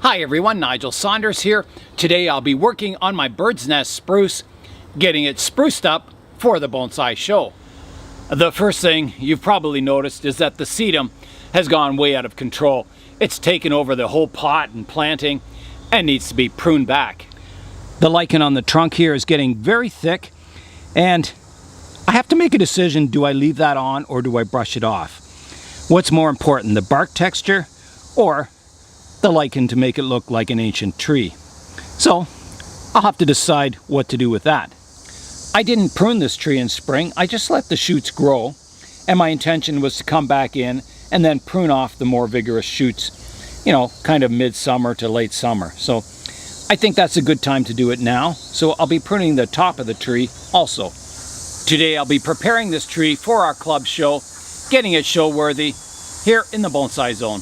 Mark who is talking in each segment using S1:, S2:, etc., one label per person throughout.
S1: Hi everyone, Nigel Saunders here. Today I'll be working on my bird's nest spruce, getting it spruced up for the bonsai show. The first thing you've probably noticed is that the sedum has gone way out of control. It's taken over the whole pot and planting and needs to be pruned back. The lichen on the trunk here is getting very thick and I have to make a decision, do I leave that on or do I brush it off? What's more important, the bark texture or the lichen to make it look like an ancient tree? So I'll have to decide what to do with that. I didn't prune this tree in spring, I just let the shoots grow, and my intention was to come back in and then prune off the more vigorous shoots, you know, kind of midsummer to late summer. So I think that's a good time to do it now, so I'll be pruning the top of the tree also. Today I'll be preparing this tree for our club show, getting it show worthy here in the bonsai zone.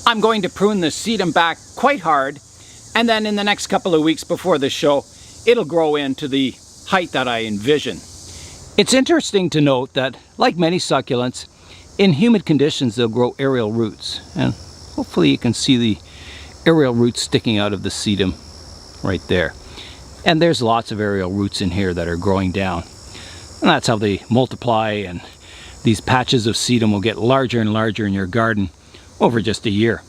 S1: I'm going to prune the sedum back quite hard, and then in the next couple of weeks before the show, it'll grow into the height that I envision. It's interesting to note that, like many succulents, in humid conditions they'll grow aerial roots, and hopefully you can see the aerial roots sticking out of the sedum right there. And there's lots of aerial roots in here that are growing down, and that's how they multiply, and these patches of sedum will get larger and larger in your garden over just a year.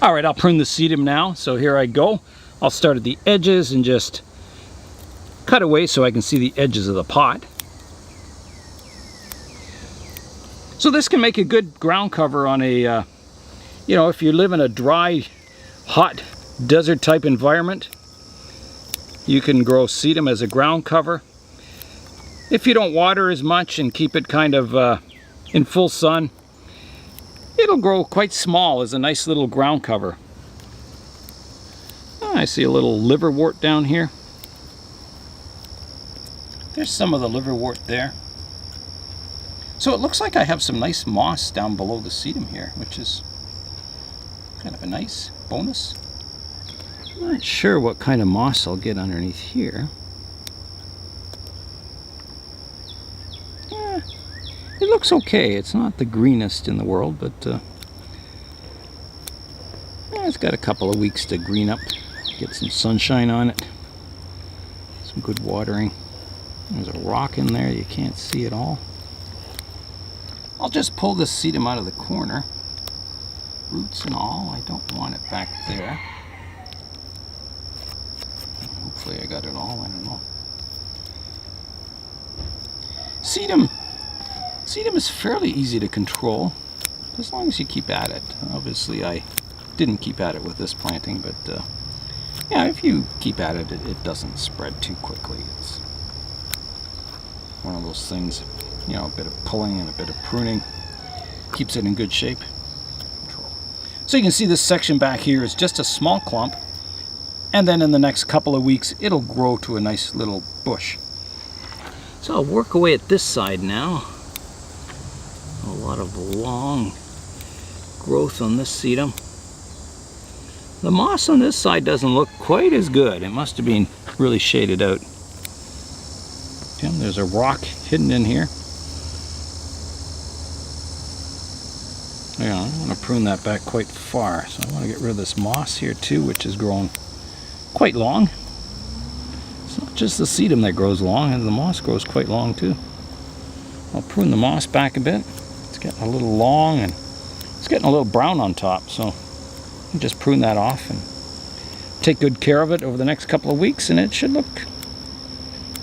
S1: All right, I'll prune the sedum now, so here I go. I'll start at the edges and just cut away so I can see the edges of the pot. So this can make a good ground cover on a, you know, if you live in a dry, hot, desert type environment, you can grow sedum as a ground cover. If you don't water as much and keep it kind of in full sun, it'll grow quite small as a nice little ground cover. Oh, I see a little liverwort down here. There's some of the liverwort there. So it looks like I have some nice moss down below the sedum here, which is kind of a nice bonus. I'm not sure what kind of moss I'll get underneath here. It looks okay. It's not the greenest in the world, but it's got a couple of weeks to green up. Get some sunshine on it. Some good watering. There's a rock in there you can't see at all. I'll just pull this sedum out of the corner. Roots and all. I don't want it back there. Hopefully I got it all. I don't know. Sedum is fairly easy to control, as long as you keep at it. Obviously I didn't keep at it with this planting, but yeah, if you keep at it, it doesn't spread too quickly. It's one of those things, you know, a bit of pulling and a bit of pruning keeps it in good shape. So you can see this section back here is just a small clump, and then in the next couple of weeks it'll grow to a nice little bush. So I'll work away at this side now. A lot of long growth on this sedum. The moss on this side doesn't look quite as good. It must have been really shaded out. Yeah, there's a rock hidden in here. Yeah, I want to prune that back quite far. So I want to get rid of this moss here too, which is growing quite long. It's not just the sedum that grows long, and the moss grows quite long too. I'll prune the moss back a bit. It's getting a little long and it's getting a little brown on top, so I'll just prune that off and take good care of it over the next couple of weeks, and it should look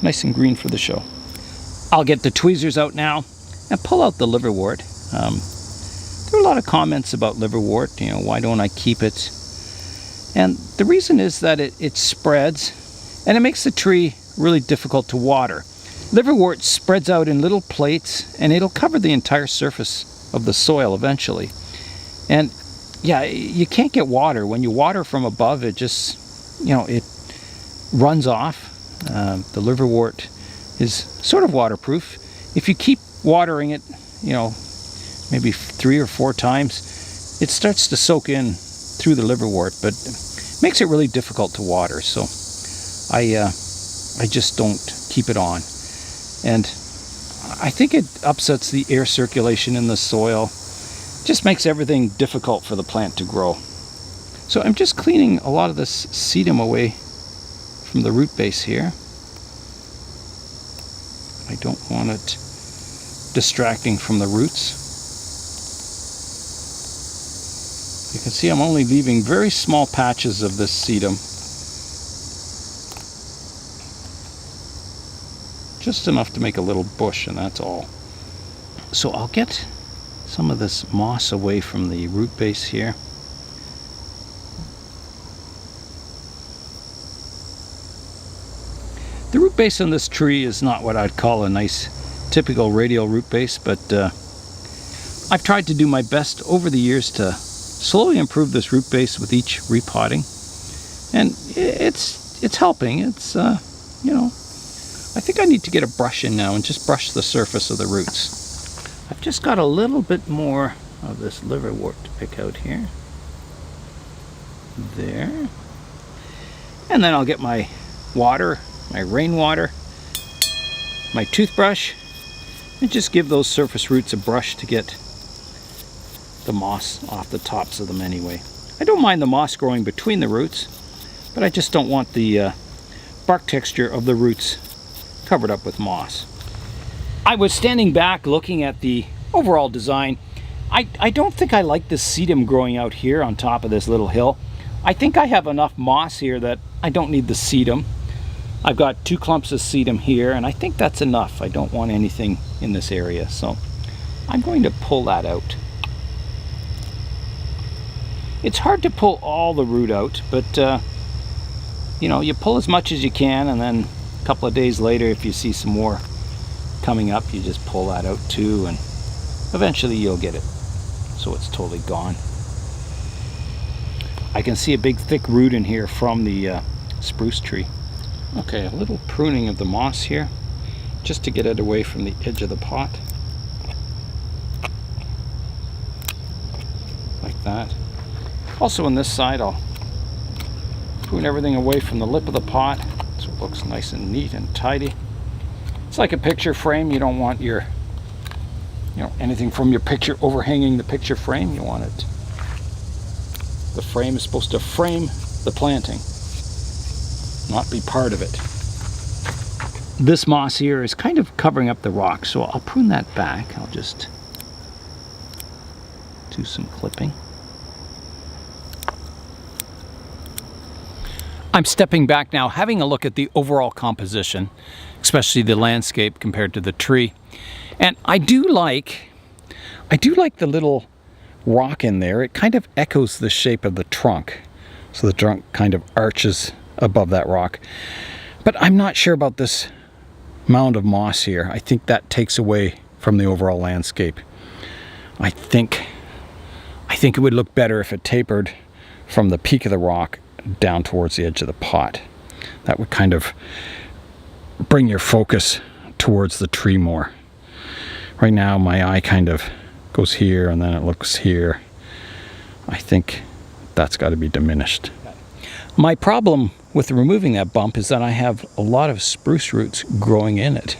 S1: nice and green for the show. I'll get the tweezers out now and pull out the liverwort. There are a lot of comments about liverwort, you know, why don't I keep it? And the reason is that it spreads and it makes the tree really difficult to water. Liverwort spreads out in little plates and it'll cover the entire surface of the soil eventually. And yeah, you can't get water. When you water from above, it just, you know, it runs off. The liverwort is sort of waterproof. If you keep watering it, you know, maybe 3 or 4 times, it starts to soak in through the liverwort, but makes it really difficult to water. So I just don't keep it on. And I think it upsets the air circulation in the soil. just makes everything difficult for the plant to grow. So I'm just cleaning a lot of this sedum away from the root base here. I don't want it distracting from the roots. You can see I'm only leaving very small patches of this sedum. Just enough to make a little bush, and that's all. So I'll get some of this moss away from the root base here. The root base on this tree is not what I'd call a nice typical radial root base, but I've tried to do my best over the years to slowly improve this root base with each repotting, and it's helping. It's you know, I think I need to get a brush in now and just brush the surface of the roots. I've just got a little bit more of this liverwort to pick out here. There. And then I'll get my water, my rainwater, my toothbrush, and just give those surface roots a brush to get the moss off the tops of them anyway. I don't mind the moss growing between the roots, but I just don't want the bark texture of the roots covered up with moss. I was standing back looking at the overall design. I don't think I like this sedum growing out here on top of this little hill. I think I have enough moss here that I don't need the sedum. I've got 2 clumps of sedum here, and I think that's enough. I don't want anything in this area, so I'm going to pull that out. It's hard to pull all the root out, but you know, you pull as much as you can, and then a couple of days later, if you see some more coming up, you just pull that out too, and eventually you'll get it so it's totally gone. I can see a big thick root in here from the spruce tree. Okay, a little pruning of the moss here, just to get it away from the edge of the pot. Like that. Also on this side, I'll prune everything away from the lip of the pot so it looks nice and neat and tidy. It's like a picture frame. You don't want your, anything from your picture overhanging the picture frame. You want it, the frame is supposed to frame the planting, not be part of it. This moss here is kind of covering up the rock, so I'll prune that back. I'll just do some clipping. I'm stepping back now, having a look at the overall composition, especially the landscape compared to the tree. And I do like the little rock in there. It kind of echoes the shape of the trunk. So the trunk kind of arches above that rock. But I'm not sure about this mound of moss here. I think that takes away from the overall landscape. I think it would look better if it tapered from the peak of the rock down towards the edge of the pot. That would kind of bring your focus towards the tree more. Right now my eye kind of goes here and then it looks here. I think that's got to be diminished. My problem with removing that bump is that I have a lot of spruce roots growing in it.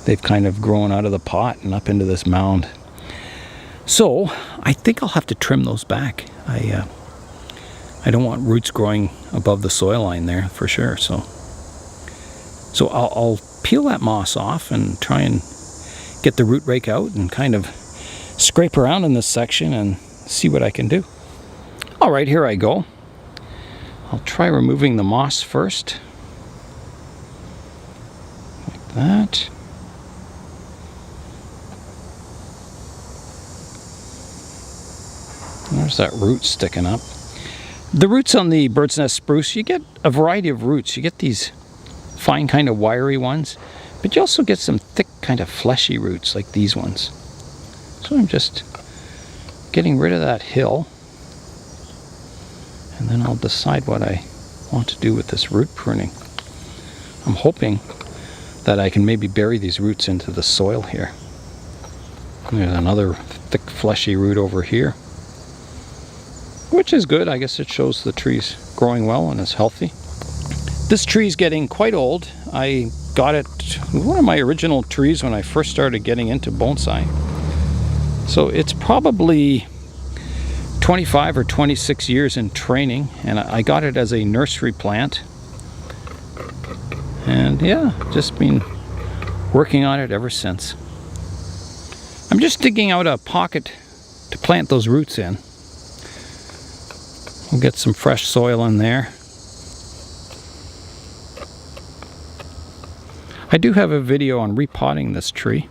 S1: They've kind of grown out of the pot and up into this mound. So I think I'll have to trim those back. I don't want roots growing above the soil line there for sure. So I'll peel that moss off and try and get the root rake out and kind of scrape around in this section and see what I can do. All right, here I go. I'll try removing the moss first. Like that. There's that root sticking up. The roots on the bird's nest spruce, you get a variety of roots. You get these fine kind of wiry ones, but you also get some thick kind of fleshy roots like these ones. So I'm just getting rid of that hill, and then I'll decide what I want to do with this root pruning. I'm hoping that I can maybe bury these roots into the soil here. There's another thick fleshy root over here, which is good. I guess it shows the tree's growing well and is healthy. This tree's getting quite old. I got it, one of my original trees when I first started getting into bonsai. So it's probably 25 or 26 years in training, and I got it as a nursery plant. And yeah, just been working on it ever since. I'm just digging out a pocket to plant those roots in. We'll get some fresh soil in there. I do have a video on repotting this tree.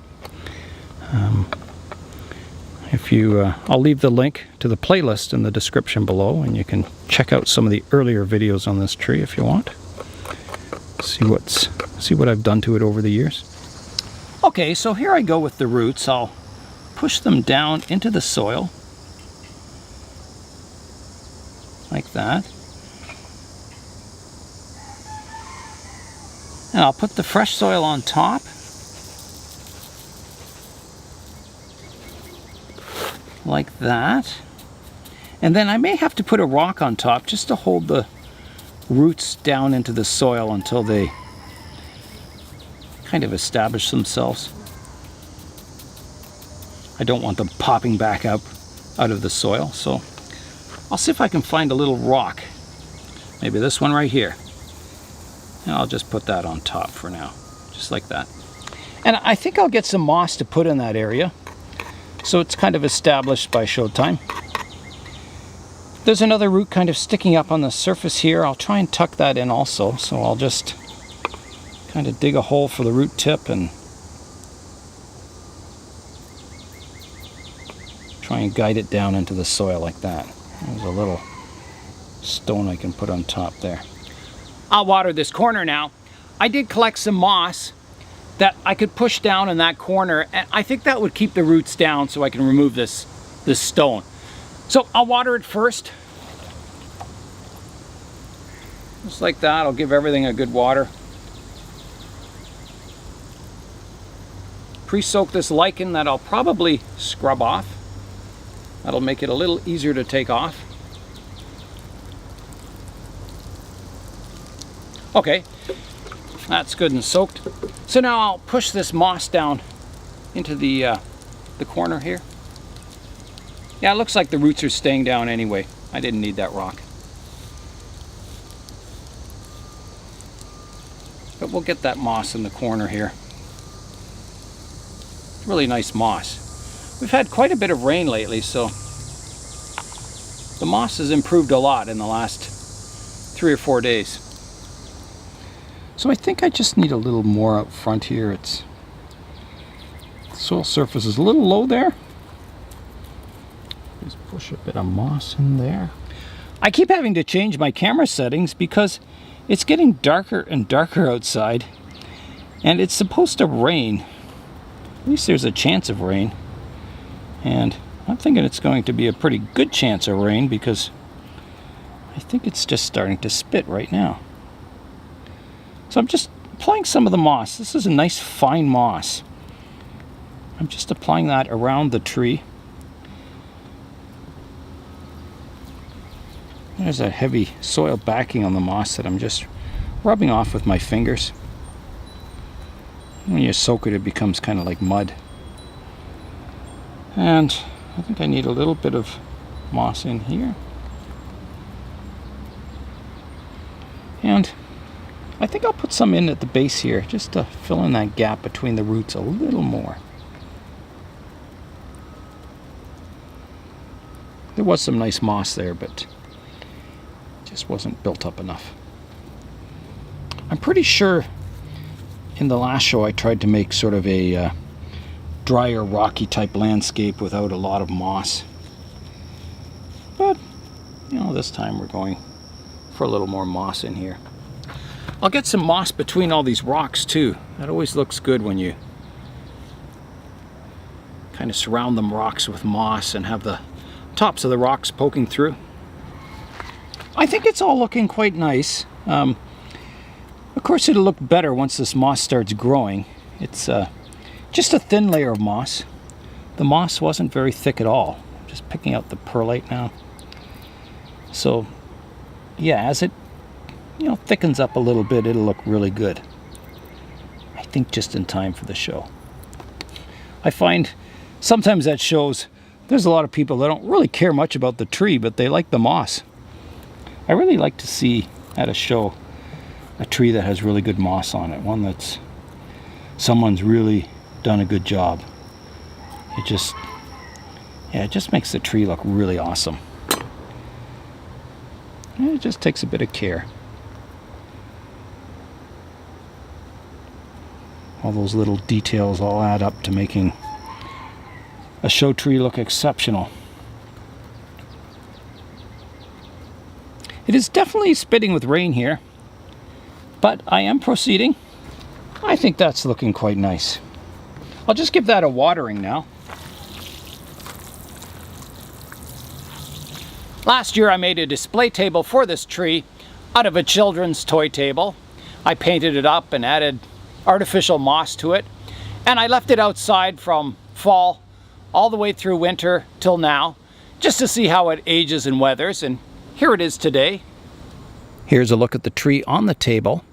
S1: I'll leave the link to the playlist in the description below, and you can check out some of the earlier videos on this tree if you want. See what I've done to it over the years. Okay, so here I go with the roots. I'll push them down into the soil like that. And I'll put the fresh soil on top. Like that. And then I may have to put a rock on top just to hold the roots down into the soil until they kind of establish themselves. I don't want them popping back up out of the soil, so I'll see if I can find a little rock. Maybe this one right here. And I'll just put that on top for now, just like that. And I think I'll get some moss to put in that area, so it's kind of established by showtime. There's another root kind of sticking up on the surface here. I'll try and tuck that in also, so I'll just kind of dig a hole for the root tip and try and guide it down into the soil like that. There's a little stone I can put on top there. I'll water this corner now. I did collect some moss that I could push down in that corner, and I think that would keep the roots down so I can remove this stone. So I'll water it first. Just like that. I'll give everything a good water. Pre-soak this lichen that I'll probably scrub off. That'll make it a little easier to take off. Okay, that's good and soaked. So now I'll push this moss down into the corner here. Yeah, it looks like the roots are staying down anyway. I didn't need that rock. But we'll get that moss in the corner here. Really nice moss. We've had quite a bit of rain lately, so the moss has improved a lot in the last 3 or 4 days. So I think I just need a little more out front here. The soil surface is a little low there. Just push a bit of moss in there. I keep having to change my camera settings because it's getting darker and darker outside, and it's supposed to rain. At least there's a chance of rain, and I'm thinking it's going to be a pretty good chance of rain because I think it's just starting to spit right now. So I'm just applying some of the moss. This is a nice fine moss. I'm just applying that around the tree. There's a heavy soil backing on the moss that I'm just rubbing off with my fingers. When you soak it, it becomes kind of like mud. And I think I need a little bit of moss in here. And I think I'll put some in at the base here, just to fill in that gap between the roots a little more. There was some nice moss there, but it just wasn't built up enough. I'm pretty sure in the last show I tried to make sort of a drier, rocky type landscape without a lot of moss. But, you know, this time we're going for a little more moss in here. I'll get some moss between all these rocks too. That always looks good when you kind of surround them rocks with moss and have the tops of the rocks poking through. I think it's all looking quite nice. Of course it'll look better once this moss starts growing. It's just a thin layer of moss. The moss wasn't very thick at all. I'm just picking out the perlite now. So yeah, as it thickens up a little bit, it'll look really good. I think just in time for the show. I find sometimes that shows there's a lot of people that don't really care much about the tree, but they like the moss. I really like to see at a show a tree that has really good moss on it, one that's someone's really done a good job. It just makes the tree look really awesome. And it just takes a bit of care. All those little details all add up to making a show tree look exceptional. It is definitely spitting with rain here, but I am proceeding. I think that's looking quite nice. I'll just give that a watering now. Last year I made a display table for this tree out of a children's toy table. I painted it up and added artificial moss to it, and I left it outside from fall all the way through winter till now, just to see how it ages and weathers, and here it is today. Here's a look at the tree on the table,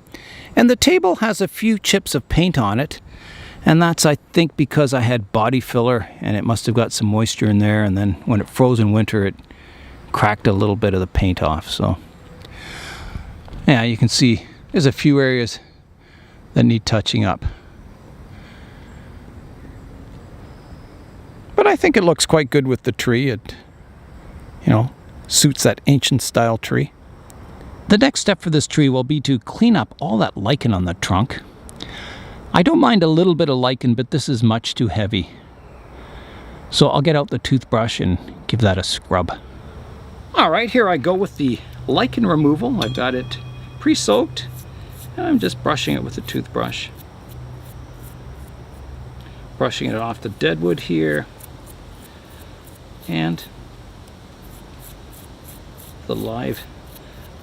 S1: and the table has a few chips of paint on it, and that's, I think, because I had body filler and it must have got some moisture in there, and then when it froze in winter it cracked a little bit of the paint off. So yeah, you can see there's a few areas that need touching up, but I think it looks quite good with the tree. It, you know, suits that ancient style tree. The next step for this tree will be to clean up all that lichen on the trunk. I don't mind a little bit of lichen, but this is much too heavy, so I'll get out the toothbrush and give that a scrub. Alright, here I go with the lichen removal. I've got it pre-soaked, and I'm just brushing it with a toothbrush. Brushing it off the deadwood here, and the live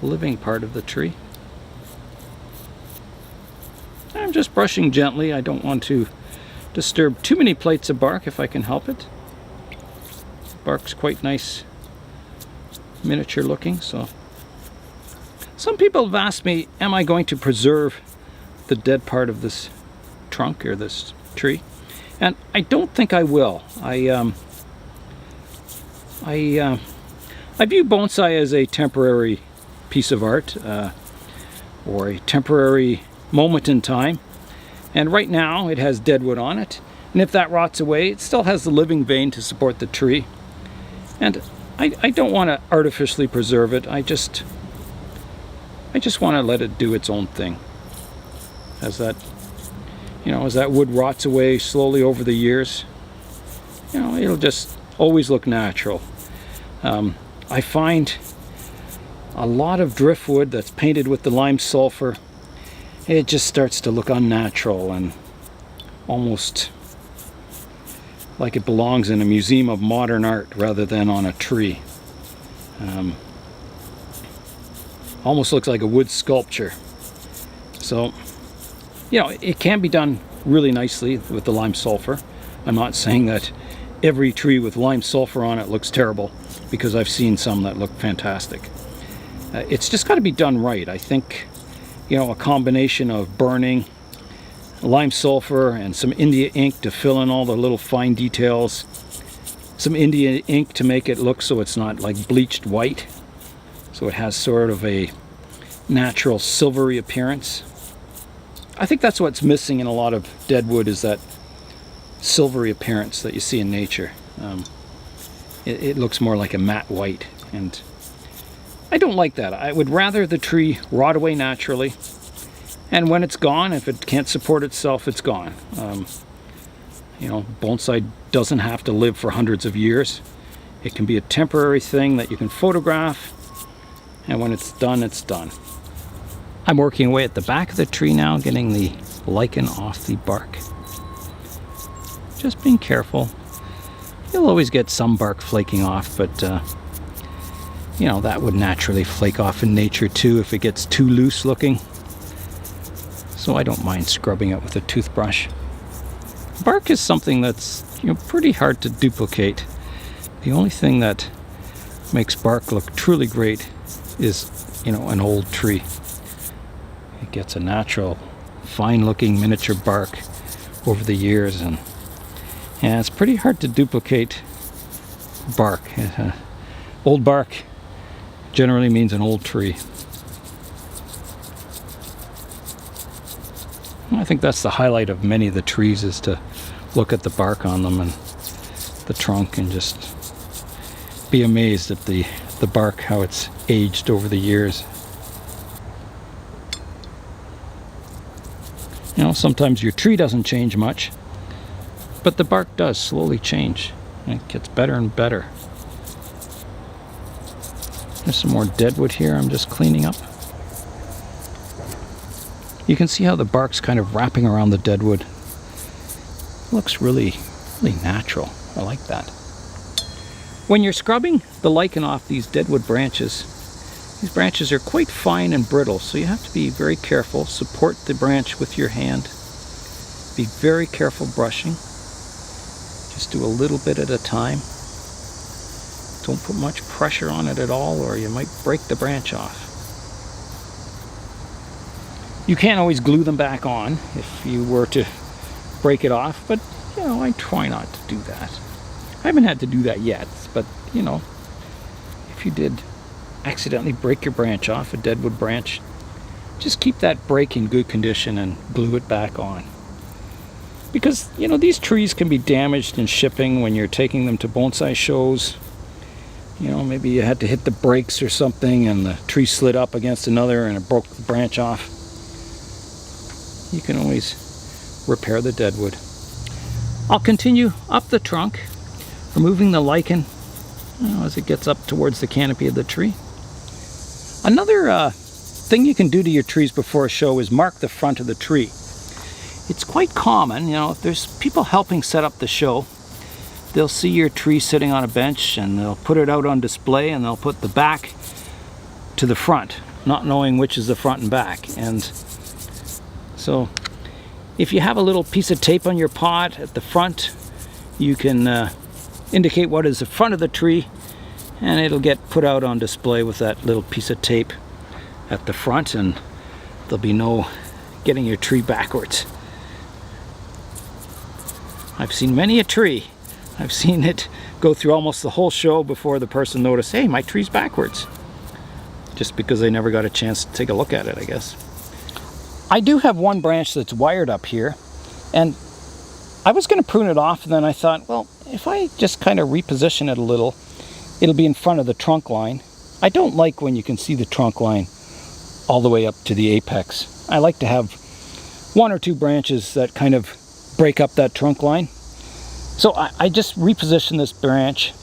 S1: living part of the tree. I'm just brushing gently. I don't want to disturb too many plates of bark if I can help it. Bark's quite nice, miniature looking. So some people have asked me, am I going to preserve the dead part of this trunk or this tree? And I don't think I will. I view bonsai as a temporary piece of art, or a temporary moment in time. And right now it has deadwood on it, and if that rots away, it still has the living vein to support the tree. And I don't want to artificially preserve it. I just want to let it do its own thing. As that, you know, as that wood rots away slowly over the years, you know, it'll just always look natural. I find a lot of driftwood that's painted with the lime sulfur, it just starts to look unnatural and almost like it belongs in a museum of modern art rather than on a tree. Almost looks like a wood sculpture. So, you know, it can be done really nicely with the lime sulfur. I'm not saying that every tree with lime sulfur on it looks terrible, because I've seen some that look fantastic. It's just got to be done right. I think, you know, a combination of burning, lime sulfur, and some India ink to fill in all the little fine details. Some India ink to make it look so it's not like bleached white, so it has sort of a natural silvery appearance. I think that's what's missing in a lot of deadwood, is that silvery appearance that you see in nature. It looks more like a matte white, and I don't like that. I would rather the tree rot away naturally, and when it's gone, if it can't support itself, it's gone. You know, bonsai doesn't have to live for hundreds of years. It can be a temporary thing that you can photograph, and when it's done, it's done. I'm working away at the back of the tree now, getting the lichen off the bark. Just being careful. You'll always get some bark flaking off, but you know, that would naturally flake off in nature too if it gets too loose looking. So I don't mind scrubbing it with a toothbrush. Bark is something that's, you know, pretty hard to duplicate. The only thing that makes bark look truly great is, you know, an old tree. It gets a natural, fine looking miniature bark over the years, and Yeah, it's pretty hard to duplicate bark. Old bark generally means an old tree. I think that's the highlight of many of the trees, is to look at the bark on them and the trunk and just be amazed at the bark, how it's aged over the years. You know, sometimes your tree doesn't change much, but the bark does slowly change, and it gets better and better. There's some more deadwood here I'm just cleaning up. You can see how the bark's kind of wrapping around the deadwood. Looks really, really natural. I like that. When you're scrubbing the lichen off these deadwood branches, these branches are quite fine and brittle, so you have to be very careful. Support the branch with your hand. Be very careful brushing. Just do a little bit at a time. Don't put much pressure on it at all, or you might break the branch off. You can't always glue them back on if you were to break it off, but you know, I try not to do that. I haven't had to do that yet, but you know, if you did accidentally break your branch off, a deadwood branch, just keep that break in good condition and glue it back on. Because, you know, these trees can be damaged in shipping when you're taking them to bonsai shows. You know, maybe you had to hit the brakes or something and the tree slid up against another and it broke the branch off. You can always repair the deadwood. I'll continue up the trunk, removing the lichen, you know, as it gets up towards the canopy of the tree. Another thing you can do to your trees before a show is mark the front of the tree. It's quite common, you know, if there's people helping set up the show, they'll see your tree sitting on a bench and they'll put it out on display and they'll put the back to the front, not knowing which is the front and back. And so if you have a little piece of tape on your pot at the front, you can indicate what is the front of the tree, and it'll get put out on display with that little piece of tape at the front, and there'll be no getting your tree backwards. I've seen many a tree. I've seen it go through almost the whole show before the person noticed, hey, my tree's backwards. Just because they never got a chance to take a look at it, I guess. I do have one branch that's wired up here, and I was going to prune it off, and then I thought, well, if I just kind of reposition it a little, it'll be in front of the trunk line. I don't like when you can see the trunk line all the way up to the apex. I like to have one or two branches that kind of break up that trunk line. So I just repositioned this branch,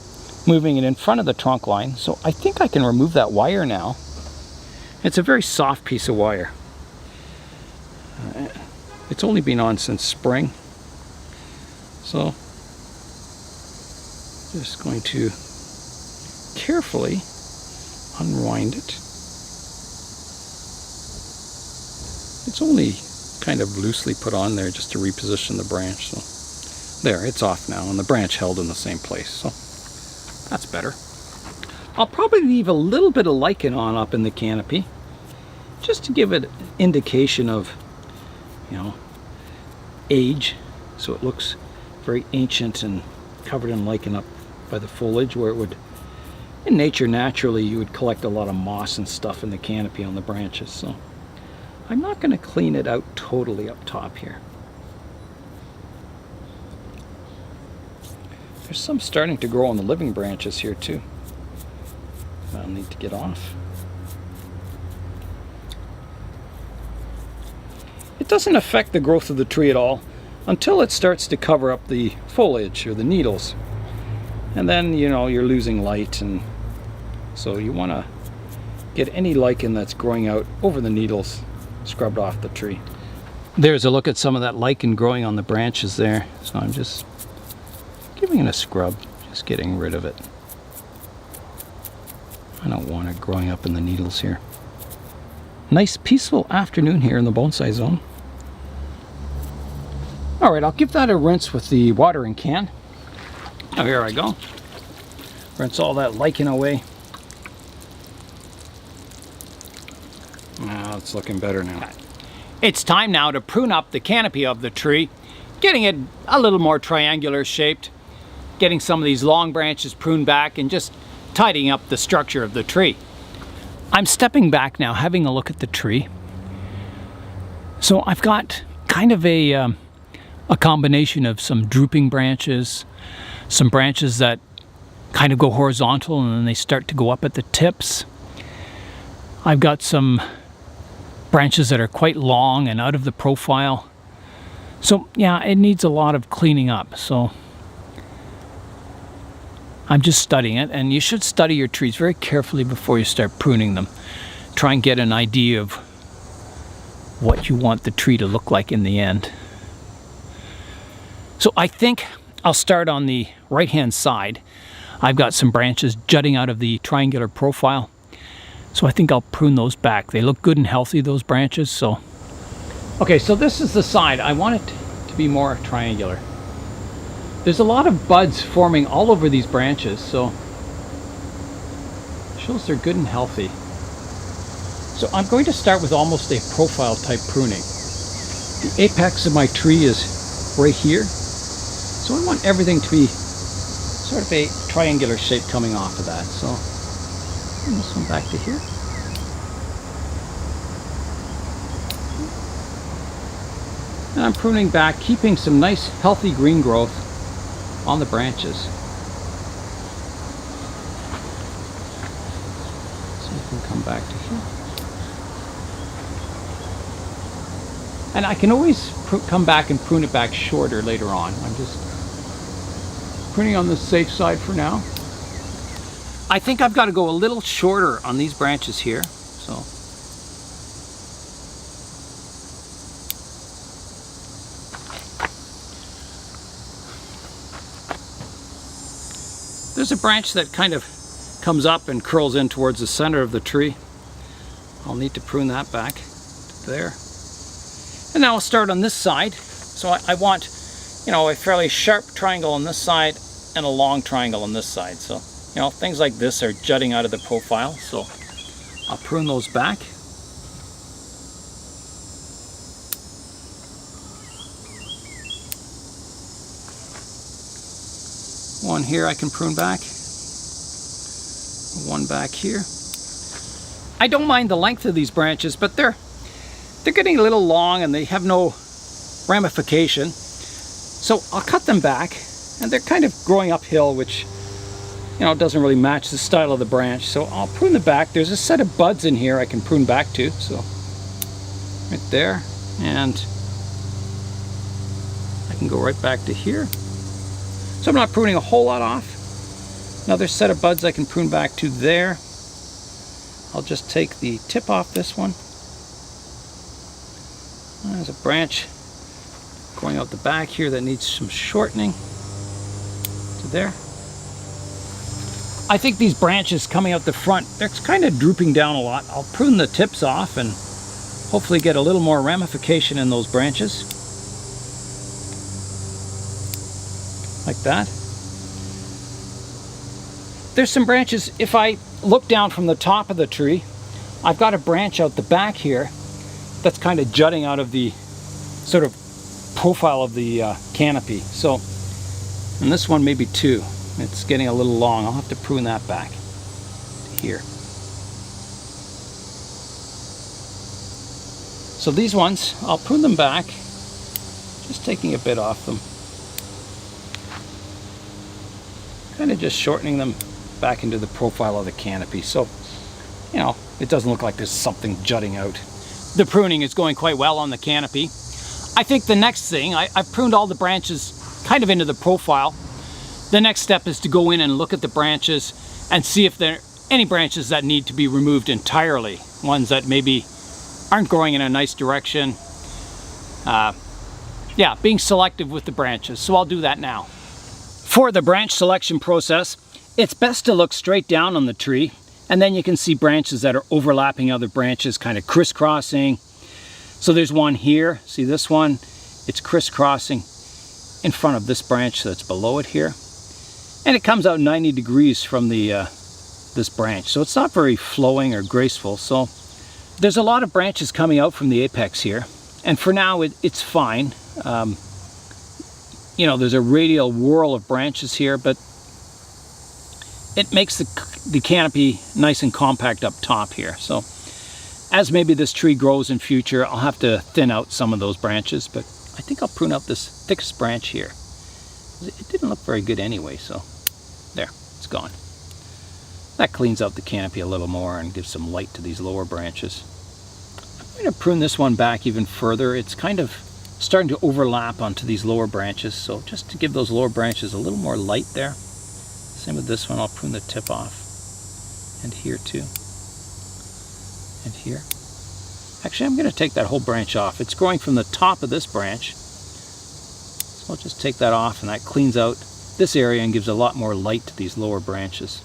S1: moving it in front of the trunk line. So I think I can remove that wire now. It's a very soft piece of wire. It's only been on since spring. So just going to carefully unwind it. It's only kind of loosely put on there just to reposition the branch. So there, it's off now, and the branch held in the same place, so that's better. I'll probably leave a little bit of lichen on up in the canopy just to give it an indication of, you know, age, so it looks very ancient and covered in lichen up by the foliage, where it would, in nature, naturally you would collect a lot of moss and stuff in the canopy on the branches. So I'm not going to clean it out totally up top here. There's some starting to grow on the living branches here too. I'll need to get off. It doesn't affect the growth of the tree at all until it starts to cover up the foliage or the needles. And then, you know, you're losing light, and so you want to get any lichen that's growing out over the needles scrubbed off the tree. There's a look at some of that lichen growing on the branches there. So I'm just giving it a scrub, just getting rid of it. I don't want it growing up in the needles here. Nice peaceful afternoon here in the bonsai zone. Alright, I'll give that a rinse with the watering can. Oh, here I go. Rinse all that lichen away. Now it's looking better now. It's time now to prune up the canopy of the tree.
S2: getting it a little more triangular shaped, getting some of these long branches pruned back and just tidying up the structure of the tree. I'm stepping back now, having a look at the tree. So I've got kind of a combination of some drooping branches, some branches that kind of go horizontal and then they start to go up at the tips. I've got some branches that are quite long and out of the profile. So yeah, it needs a lot of cleaning up. So I'm just studying it, and you should study your trees very carefully before you start pruning them. Try and get an idea of what you want the tree to look like in the end. So I think I'll start on the right hand side. I've got some branches jutting out of the triangular profile. So I think I'll prune those back. They look good and healthy, those branches. So okay, so this is the side. I want it to be more triangular. There's a lot of buds forming all over these branches, so it shows they're good and healthy. So I'm going to start with almost a profile type pruning. The apex of my tree is right here, so I want everything to be sort of a triangular shape coming off of that. So bring this one back to here. And I'm pruning back, keeping some nice healthy green growth on the branches. So you can come back to here. And I can always come back and prune it back shorter later on. I'm just pruning on the safe side for now. I think I've got to go a little shorter on these branches here. So there's a branch that kind of comes up and curls in towards the center of the tree. I'll need to prune that back to there. And now I'll start on this side. So I want, you know, a fairly sharp triangle on this side and a long triangle on this side. So, you know, things like this are jutting out of the profile. So I'll prune those back. One here I can prune back. One back here. I don't mind the length of these branches, but they're getting a little long and they have no ramification. So I'll cut them back, and they're kind of growing uphill, which, you know, doesn't really match the style of the branch. So I'll prune the back. There's a set of buds in here I can prune back to. So right there, and I can go right back to here. So I'm not pruning a whole lot off. Another set of buds I can prune back to there. I'll just take the tip off this one. There's a branch going out the back here that needs some shortening to there. I think these branches coming out the front, they're kind of drooping down a lot. I'll prune the tips off and hopefully get a little more ramification in those branches. Like that. There's some branches, if I look down from the top of the tree, I've got a branch out the back here that's kind of jutting out of the sort of profile of the canopy. So, and this one maybe too. It's getting a little long. I'll have to prune that back to here. So these ones, I'll prune them back, just taking a bit off them. Kind of just shortening them back into the profile of the canopy. So, you know, it doesn't look like there's something jutting out. The pruning is going quite well on the canopy. I think the next thing, I've pruned all the branches kind of into the profile. The next step is to go in and look at the branches and see if there are any branches that need to be removed entirely. Ones that maybe aren't growing in a nice direction. Yeah, being selective with the branches. So I'll do that now. For the branch selection process, it's best to look straight down on the tree, and then you can see branches that are overlapping other branches, kind of crisscrossing. So there's one here, see this one? It's crisscrossing in front of this branch that's below it here. And it comes out 90 degrees from the this branch, so it's not very flowing or graceful. So there's a lot of branches coming out from the apex here, and for now it's fine. you know, there's a radial whorl of branches here, but it makes the canopy nice and compact up top here. So as maybe this tree grows in future, I'll have to thin out some of those branches, but I think I'll prune out this thickest branch here. It didn't look very good anyway, so there, it's gone. That cleans out the canopy a little more and gives some light to these lower branches. I'm going to prune this one back even further. It's kind of starting to overlap onto these lower branches, so just to give those lower branches a little more light there. Same with this one, I'll prune the tip off. And here too. And here. Actually, I'm going to take that whole branch off. It's growing from the top of this branch. So I'll just take that off, and that cleans out this area and gives a lot more light to these lower branches.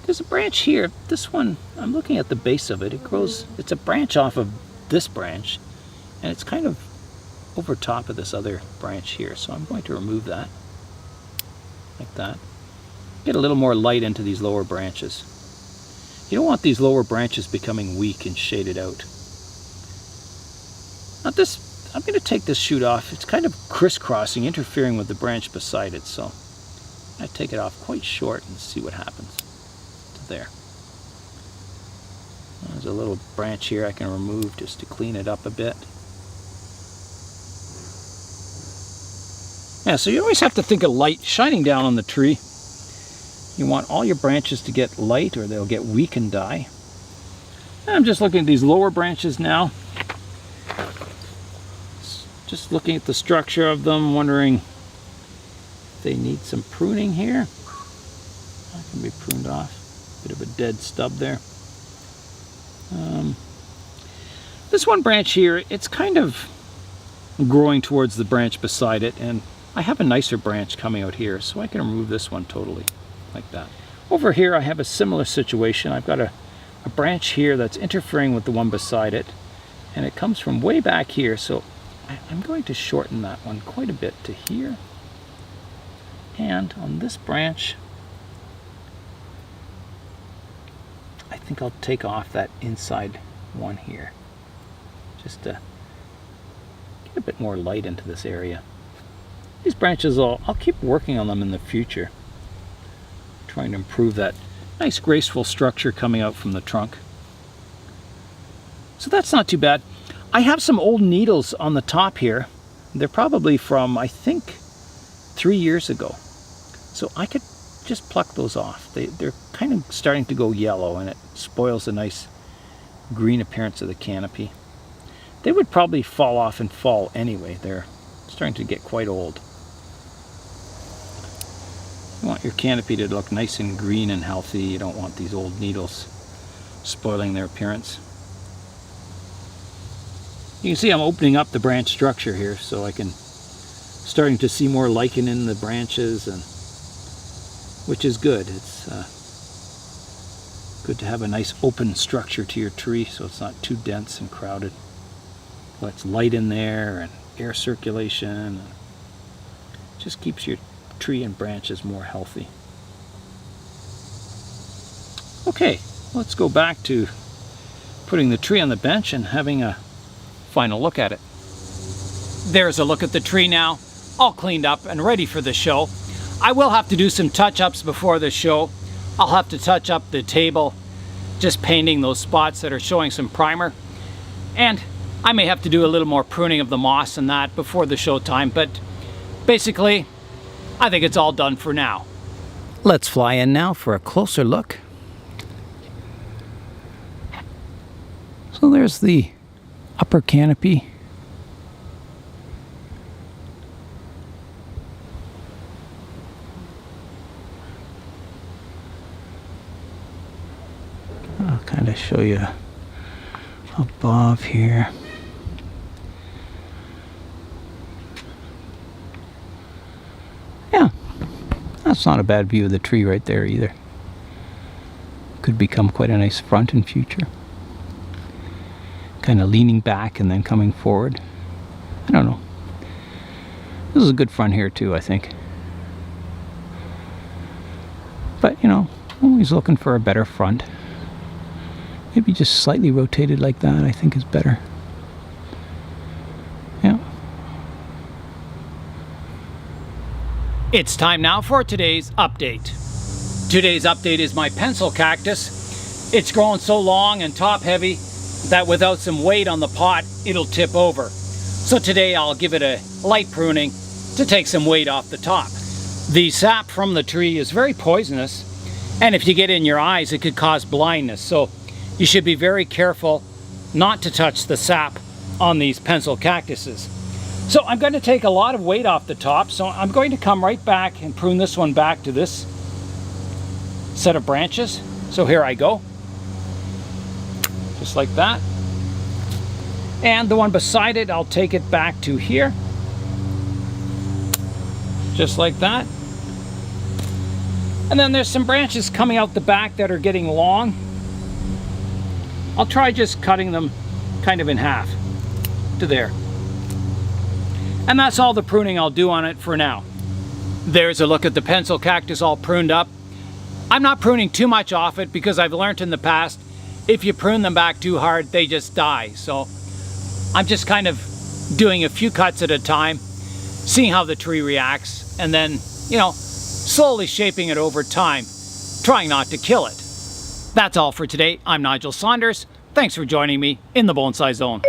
S2: There's a branch here. This one, I'm looking at the base of it. It grows, it's a branch off of this branch, and it's kind of over top of this other branch here. So I'm going to remove that, like that. Get a little more light into these lower branches. You don't want these lower branches becoming weak and shaded out. Now this, I'm going to take this shoot off. It's kind of crisscrossing, interfering with the branch beside it, so I take it off quite short and see what happens. There. There's a little branch here I can remove just to clean it up a bit. Yeah, so you always have to think of light shining down on the tree. You want all your branches to get light or they'll get weak and die. I'm just looking at these lower branches now. Just looking at the structure of them, wondering if they need some pruning here. That can be pruned off. Bit of a dead stub there. This one branch here, it's kind of growing towards the branch beside it, and I have a nicer branch coming out here, so I can remove this one totally, like that. Over here I have a similar situation. I've got a branch here that's interfering with the one beside it, and it comes from way back here, so I'm going to shorten that one quite a bit to here. And on this branch, I think I'll take off that inside one here, just to get a bit more light into this area. These branches, I'll keep working on them in the future, trying to improve that nice graceful structure coming out from the trunk. So that's not too bad. I have some old needles on the top here. They're probably from, I think, 3 years ago. So I could just pluck those off. They're kind of starting to go yellow, and it spoils the nice green appearance of the canopy. They would probably fall off in fall anyway. They're starting to get quite old. You want your canopy to look nice and green and healthy. You don't want these old needles spoiling their appearance. You can see I'm opening up the branch structure here, so I can starting to see more lichen in the branches, and which is good. It's good to have a nice open structure to your tree so it's not too dense and crowded. Lets light in there and air circulation, and just keeps your tree and branches more healthy. Okay, let's go back to putting the tree on the bench and having a final look at it. There's a look at the tree now, all cleaned up and ready for the show. I will have to do some touch-ups before the show. I'll have to touch up the table, just painting those spots that are showing some primer. And I may have to do a little more pruning of the moss and that before the show time, but basically, I think it's all done for now. Let's fly in now for a closer look. So there's the upper canopy. I'll kind of show you above here. Yeah, that's not a bad view of the tree right there either. Could become quite a nice front in future. Kind of leaning back and then coming forward. I don't know. This is a good front here too, I think. But, you know, always looking for a better front. Maybe just slightly rotated like that, I think is better. Yeah. It's time now for today's update. Today's update is my pencil cactus. It's grown so long and top heavy that without some weight on the pot, it'll tip over. So today I'll give it a light pruning to take some weight off the top. The sap from the tree is very poisonous, and if you get in your eyes, it could cause blindness. So you should be very careful not to touch the sap on these pencil cactuses. So I'm going to take a lot of weight off the top, so I'm going to come right back and prune this one back to this set of branches. So here I go. Just like that. And the one beside it, I'll take it back to here. Just like that. And then there's some branches coming out the back that are getting long. I'll try just cutting them kind of in half to there. And that's all the pruning I'll do on it for now. There's a look at the pencil cactus all pruned up. I'm not pruning too much off it because I've learned in the past, if you prune them back too hard, they just die. So I'm just kind of doing a few cuts at a time, seeing how the tree reacts, and then, slowly shaping it over time, trying not to kill it. That's all for today. I'm Nigel Saunders. Thanks for joining me in the Bonsai Zone.